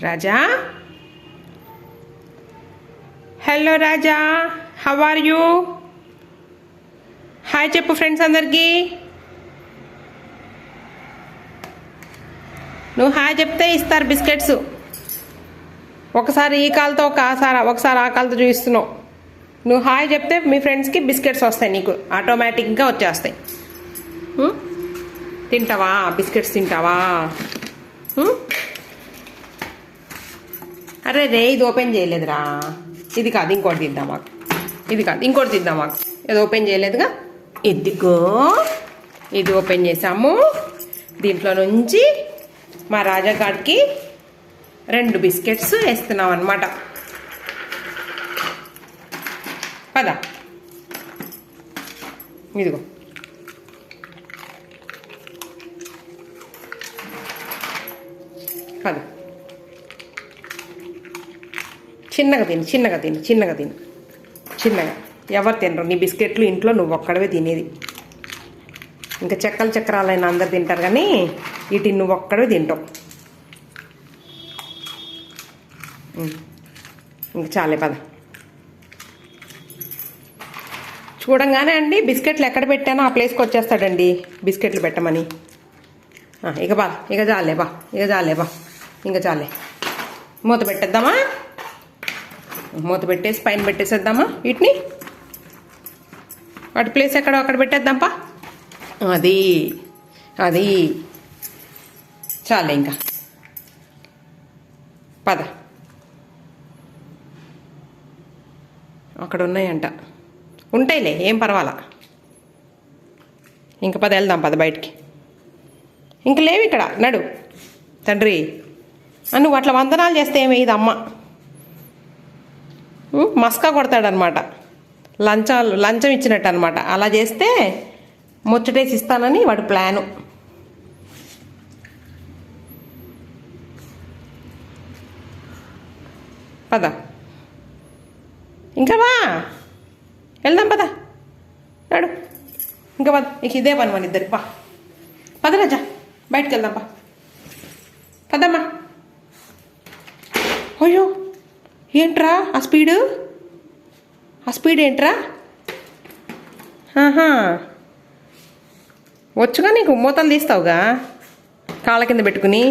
Raja, hello Raja, how are you? Hi చెప్పు friends అందరికి. నువ్వు హాయ్ చెప్తే ఇస్తారు బిస్కెట్స్. ఒకసారి ఈ కాలుతో ఒకసారి ఆ కాలుతో చూపిస్తున్నావు. నువ్వు హాయ్ చెప్తే మీ ఫ్రెండ్స్కి బిస్కెట్స్ వస్తాయి, నీకు ఆటోమేటిక్గా వచ్చేస్తాయి. తింటావా బిస్కెట్స్? తింటావా? అరే రే, ఇది ఓపెన్ చేయలేదురా. ఇది కాదు, ఇంకోటి తిద్దాం మాకు. ఇది కాదు, ఇంకోటి తిద్దాం మాకు. ఇది ఓపెన్ చేయలేదుగా, ఇదిగో ఇది ఓపెన్ చేసాము. దీంట్లో నుంచి మా రాజాగాడికి 2 బిస్కెట్స్ వేస్తున్నాం అన్నమాట. పద, ఇదిగో పద. చిన్నగా తిను, చిన్నగా తిను, చిన్నగా తిను, చిన్నగా. ఎవరు తినరు నీ బిస్కెట్లు, ఇంట్లో నువ్వు ఒక్కడవే తినేది. ఇంకా చెక్కలు చక్రాలైనా అందరు తింటారు, కానీ వీటిని నువ్వు ఒక్కడవే తింటావు. ఇంక చాలే, పద. చూడంగానే అండి బిస్కెట్లు ఎక్కడ పెట్టానో ఆ ప్లేస్కి వచ్చేస్తాడండి బిస్కెట్లు పెట్టమని. ఇక బా, ఇక చాలే బా, ఇక చాలే బా, ఇంకా చాలే. మూత పెట్టేద్దామా? మూత పెట్టేసి పైన పెట్టేసేద్దామా వీటిని? వాటి ప్లేస్ ఎక్కడో అక్కడ పెట్టేద్దాంపా. అది అది చాలే, ఇంకా పద. అక్కడ ఉన్నాయంట, ఉంటాయిలే, ఏం పర్వాలా. ఇంక పద, వెళ్దాం పద బయటికి. ఇంక లేవు ఇక్కడ, నడు తండ్రి. నువ్వు అట్లా వందనాలు చేస్తే ఏమేది అమ్మ మస్కా కొడతాడనమాట. లంచం ఇచ్చినట్టు అనమాట. అలా చేస్తే ముచ్చటేసి ఇస్తానని వాడి ప్లాను. పద, ఇంకా వా, వెళ్దాం పద, నడు. ఇంకా పద, నీకు ఇదే పని మన ఇద్దరికి. పద రాజా, బయటికి వెళ్దాం పా, పదమ్మా. అయ్యో ఏంట్రా ఆ స్పీడు? ఆ స్పీడ్ ఏంట్రా? వచ్చుగా నీకు, మూతలు తీస్తావుగా కాళ్ళ కింద పెట్టుకుని.